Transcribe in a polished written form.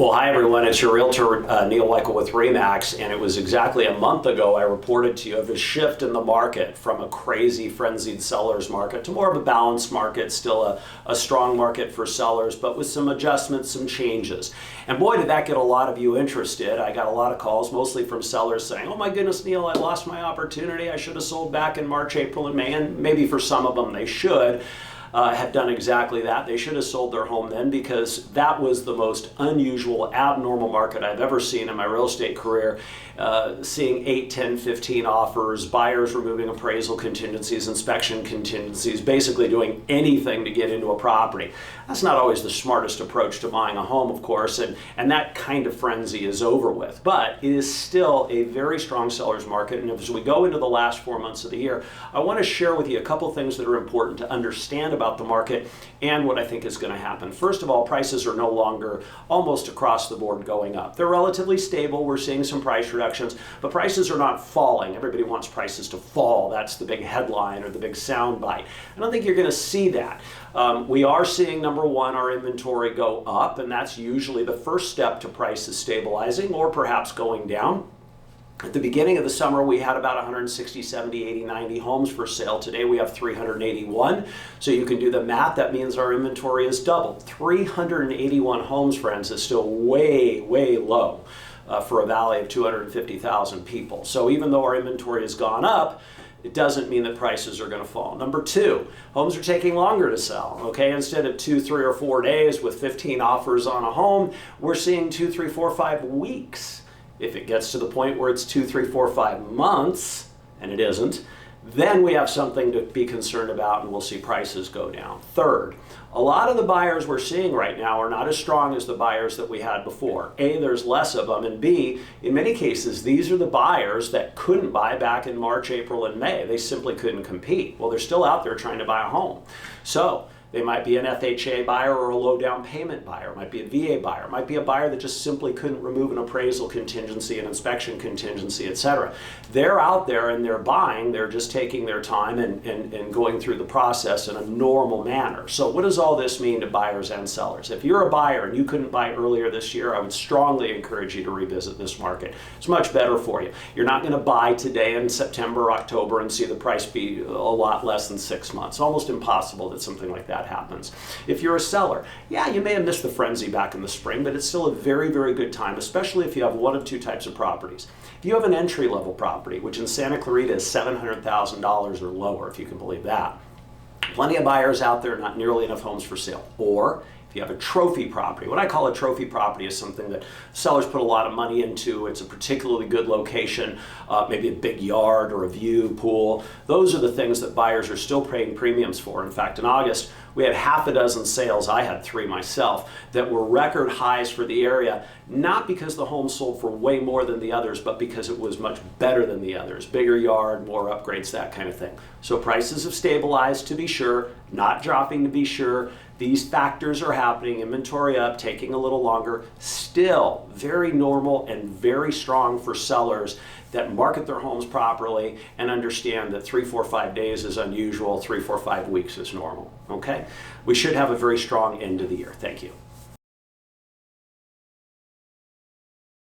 Well, hi everyone, it's your realtor Neil Weichel with RE/MAX, and it was exactly a month ago I reported to you of a shift in the market from a crazy frenzied seller's market to more of a balanced market, still a strong market for sellers, but with some adjustments, some changes. And boy, did that get a lot of you interested. I got a lot of calls, mostly from sellers saying, oh my goodness, Neil, I lost my opportunity. I should have sold back in March, April, and May, and maybe for some of them they should. Have done exactly that. They should have sold their home then, because that was the most unusual, abnormal market I've ever seen in my real estate career. Seeing 8, 10, 15 offers, buyers removing appraisal contingencies, inspection contingencies, basically doing anything to get into a property. That's not always the smartest approach to buying a home, of course, and that kind of frenzy is over with. But it is still a very strong seller's market, and as we go into the last 4 months of the year, I want to share with you a couple things that are important to understand about the market and what I think is going to happen. First of all, prices are no longer almost across the board going up. They're relatively stable. We're seeing some price reductions, but prices are not falling. Everybody wants prices to fall. That's the big headline or the big sound bite. I don't think you're going to see that. We are seeing, number one, our inventory go up, and that's usually the first step to prices stabilizing or perhaps going down. At the beginning of the summer, we had about 160, 70, 80, 90 homes for sale. Today, we have 381. So you can do the math. That means our inventory is doubled. 381 homes, friends, is still way, way low for a valley of 250,000 people. So even though our inventory has gone up, it doesn't mean that prices are going to fall. Number two, homes are taking longer to sell. Okay, instead of 2, 3, or 4 days with 15 offers on a home, we're seeing 2, 3, 4, 5 weeks. If it gets to the point where it's 2, 3, 4, 5 months, and it isn't, then we have something to be concerned about, and we'll see prices go down. Third, a lot of the buyers we're seeing right now are not as strong as the buyers that we had before. A, there's less of them, and B, in many cases, these are the buyers that couldn't buy back in March, April, and May. They simply couldn't compete. Well, they're still out there trying to buy a home. So they might be an FHA buyer or a low down payment buyer. It might be a VA buyer. It might be a buyer that just simply couldn't remove an appraisal contingency, an inspection contingency, etc. They're out there and they're buying. They're just taking their time and going through the process in a normal manner. So what does all this mean to buyers and sellers? If you're a buyer and you couldn't buy earlier this year, I would strongly encourage you to revisit this market. It's much better for you. You're not going to buy today in September or October and see the price be a lot less than 6 months. Almost impossible that something like that happens. If you're a seller, yeah, you may have missed the frenzy back in the spring, but it's still a very, very good time, especially if you have one of two types of properties. If you have an entry-level property, which in Santa Clarita is $700,000 or lower, if you can believe that, plenty of buyers out there, not nearly enough homes for sale. Or if you have a trophy property, what I call a trophy property is something that sellers put a lot of money into. It's a particularly good location, maybe a big yard or a view, pool. Those are the things that buyers are still paying premiums for. In fact, in August, we had half a dozen sales, I had 3 myself, that were record highs for the area, not because the home sold for way more than the others, but because it was much better than the others. Bigger yard, more upgrades, that kind of thing. So prices have stabilized, to be sure, not dropping, to be sure. These factors are happening, inventory up, taking a little longer, still very normal and very strong for sellers that market their homes properly and understand that 3, 4, 5 days is unusual, 3, 4, 5 weeks is normal, okay? We should have a very strong end of the year. Thank you.